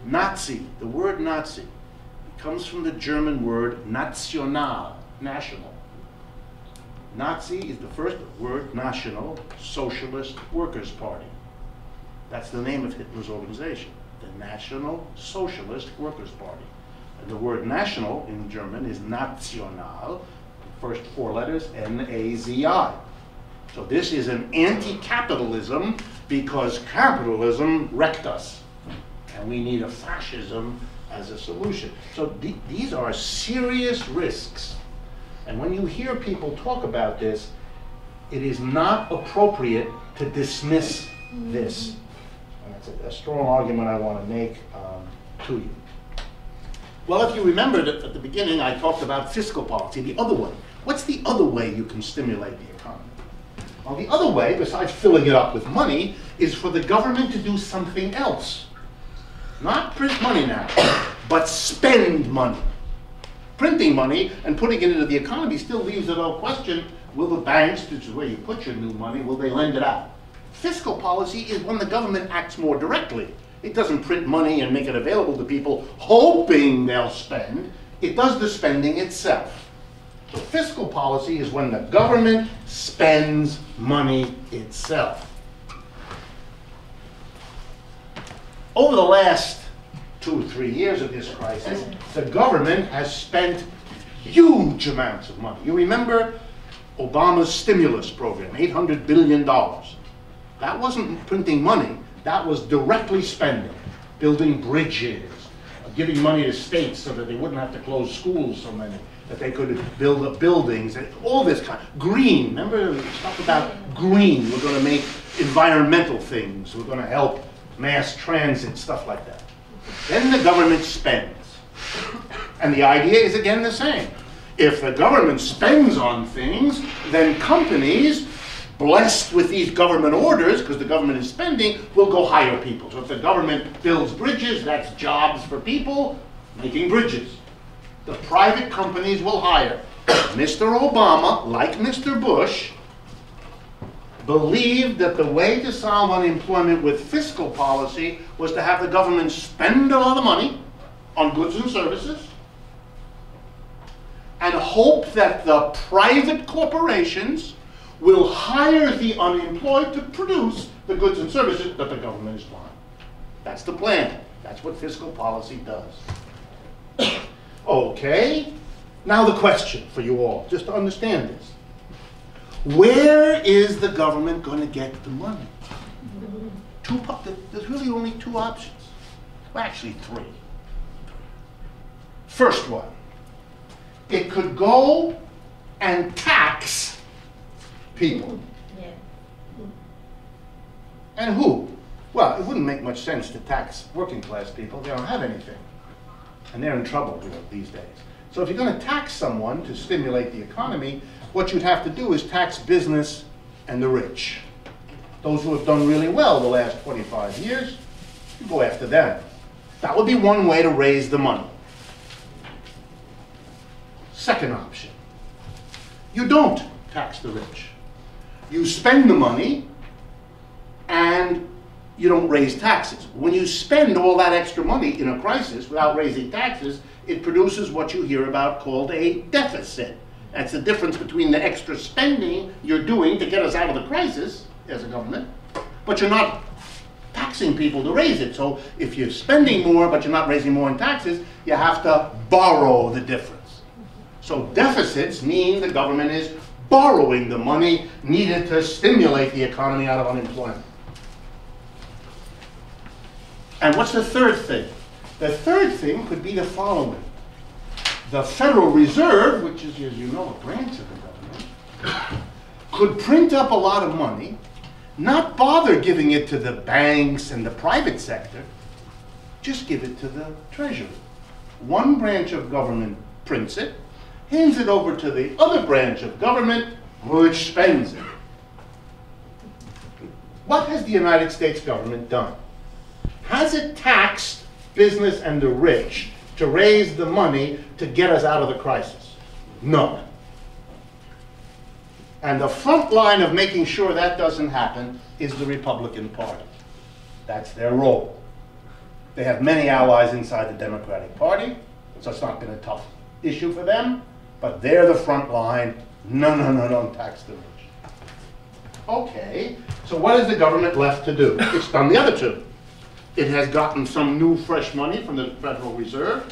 Nazi, the word Nazi, comes from the German word national, national. Nazi is the first word, National Socialist Workers' Party. That's the name of Hitler's organization, the National Socialist Workers' Party. And the word national in German is National, first four letters, N-A-Z-I. So this is an anti-capitalism because capitalism wrecked us. And we need a fascism as a solution. So these are serious risks. And when you hear people talk about this, it is not appropriate to dismiss this. And that's a strong argument I want to make to you. Well, if you remember at the beginning, I talked about fiscal policy, the other way. What's the other way you can stimulate the economy? Well, the other way, besides filling it up with money, is for the government to do something else. Not print money now, but spend money. Printing money and putting it into the economy still leaves it a question, will the banks, which is where you put your new money, will they lend it out? Fiscal policy is when the government acts more directly. It doesn't print money and make it available to people hoping they'll spend. It does the spending itself. So fiscal policy is when the government spends money itself. Over the last 2 or 3 years of this crisis, the government has spent huge amounts of money. You remember Obama's stimulus program, $800 billion. That wasn't printing money, that was directly spending, building bridges, giving money to states so that they wouldn't have to close schools so many, that they could build up buildings, and all this kind. Green, remember we talked about green, we're going to make environmental things, we're going to help mass transit, stuff like that. Then the government spends. And the idea is again the same. If the government spends on things, then companies, blessed with these government orders, because the government is spending, will go hire people. So if the government builds bridges, that's jobs for people making bridges. The private companies will hire. Mr. Obama, like Mr. Bush, believed that the way to solve unemployment with fiscal policy was to have the government spend a lot of money on goods and services and hope that the private corporations will hire the unemployed to produce the goods and services that the government is buying. That's the plan. That's what fiscal policy does. Okay, now the question for you all, just to understand this. Where is the government going to get the money? There's really only two options. Well, actually three. First one, it could go and tax people. Yeah. And who? Well, it wouldn't make much sense to tax working class people. They don't have anything. And they're in trouble these days. So if you're going to tax someone to stimulate the economy, what you'd have to do is tax business and the rich. Those who have done really well the last 25 years, you go after them. That would be one way to raise the money. Second option, you don't tax the rich. You spend the money and you don't raise taxes. When you spend all that extra money in a crisis without raising taxes, it produces what you hear about called a deficit. That's the difference between the extra spending you're doing to get us out of the crisis as a government, but you're not taxing people to raise it. So if you're spending more but you're not raising more in taxes, you have to borrow the difference. So deficits mean the government is borrowing the money needed to stimulate the economy out of unemployment. And what's the third thing? The third thing could be the following. The Federal Reserve, which is, as you know, a branch of the government, could print up a lot of money, not bother giving it to the banks and the private sector, just give it to the Treasury. One branch of government prints it, hands it over to the other branch of government, which spends it. What has the United States government done? Has it taxed business and the rich to raise the money to get us out of the crisis? No. And the front line of making sure that doesn't happen is the Republican Party. That's their role. They have many allies inside the Democratic Party, so it's not been a tough issue for them, but they're the front line. No, no, no, don't tax the rich. Okay, so what is the government left to do? It's done the other two. It has gotten some new fresh money from the Federal Reserve.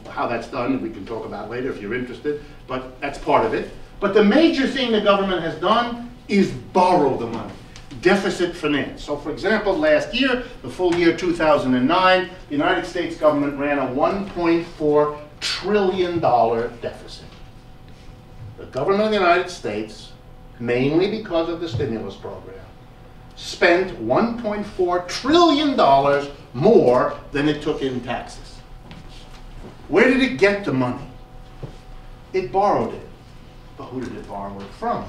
How that's done, we can talk about later if you're interested, but that's part of it. But the major thing the government has done is borrow the money, deficit finance. So for example, last year, the full year 2009, the United States government ran a $1.4 trillion deficit. The government of the United States, mainly because of the stimulus program, spent $1.4 trillion more than it took in taxes. Where did it get the money? It borrowed it. But who did it borrow it from?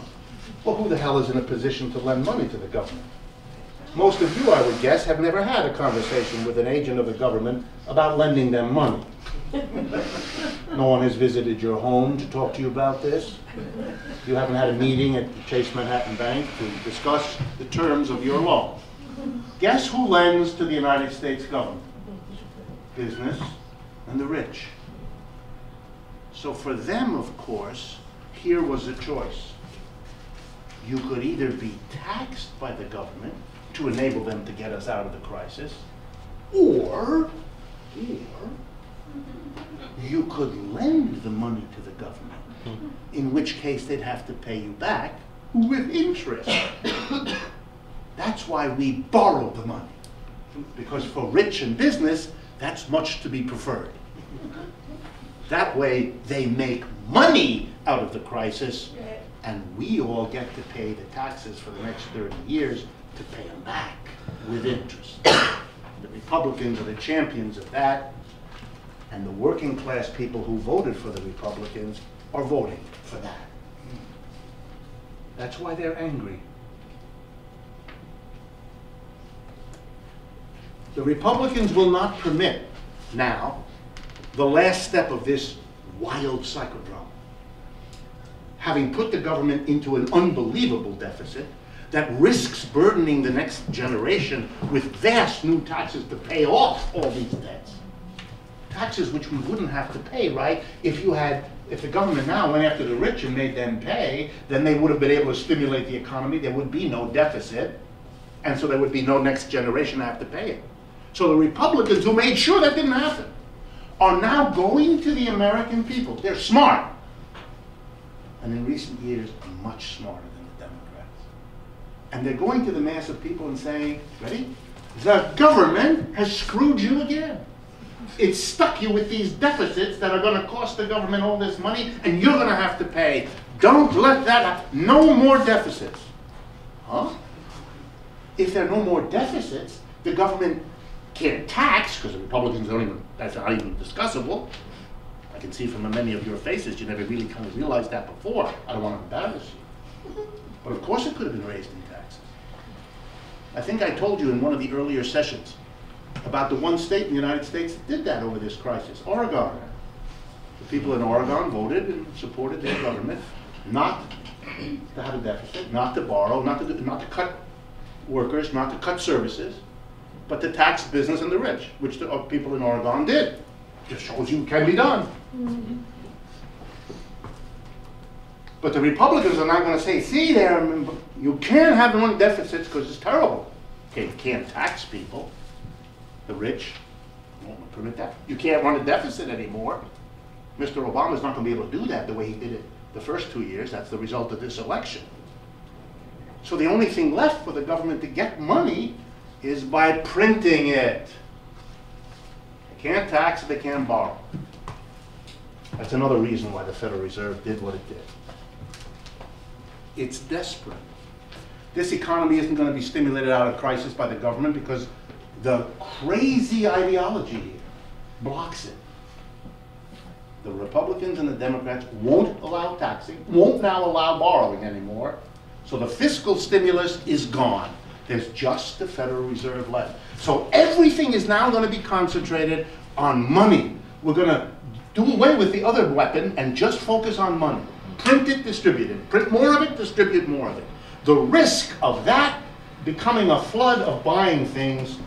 Well, who the hell is in a position to lend money to the government? Most of you, I would guess, have never had a conversation with an agent of the government about lending them money. No one has visited your home to talk to you about this. You haven't had a meeting at the Chase Manhattan Bank to discuss the terms of your loan. Guess who lends to the United States government? Business and the rich. So for them, of course, here was a choice. You could either be taxed by the government to enable them to get us out of the crisis, or you could lend the money to the government, in which case they'd have to pay you back with interest. That's why we borrow the money, because for rich and business, that's much to be preferred. That way they make money out of the crisis, and we all get to pay the taxes for the next 30 years to pay them back with interest. The Republicans are the champions of that, and the working class people who voted for the Republicans are voting for that. That's why they're angry. The Republicans will not permit now the last step of this wild psychodrama. Having put the government into an unbelievable deficit that risks burdening the next generation with vast new taxes to pay off all these debts. Taxes which we wouldn't have to pay, right? If the government now went after the rich and made them pay, then they would have been able to stimulate the economy. There would be no deficit, and so there would be no next generation to have to pay it. So the Republicans, who made sure that didn't happen, are now going to the American people. They're smart. And in recent years, much smarter than the Democrats. And they're going to the mass of people and saying, ready? The government has screwed you again. It's stuck you with these deficits that are going to cost the government all this money, and you're going to have to pay. Don't let that happen. No more deficits. Huh? If there are no more deficits, the government can't tax, because the Republicans don't even, that's not even discussable. I can see from many of your faces, you never really kind of realized that before. I don't want to embarrass you. But of course it could have been raised in taxes. I think I told you in one of the earlier sessions about the one state in the United States that did that over this crisis, Oregon. The people in Oregon voted and supported their government not to have a deficit, not to borrow, not to cut workers, not to cut services, but to tax business and the rich, which the people in Oregon did. Just shows you it can be done. But the Republicans are not going to say, see there, you can't have the money deficits because it's terrible. Okay, you can't tax people. The rich won't permit that. You can't run a deficit anymore. Mr. Obama's not going to be able to do that the way he did it the first 2 years. That's the result of this election. So the only thing left for the government to get money is by printing it. They can't tax it, they can't borrow. That's another reason why the Federal Reserve did what it did. It's desperate. This economy isn't going to be stimulated out of crisis by the government because the crazy ideology here blocks it. The Republicans and the Democrats won't allow taxing, won't now allow borrowing anymore, so the fiscal stimulus is gone. There's just the Federal Reserve left. So everything is now going to be concentrated on money. We're going to do away with the other weapon and just focus on money. Print it, distribute it. Print more of it, distribute more of it. The risk of that becoming a flood of buying things,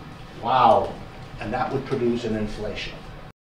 wow, and that would produce an inflation.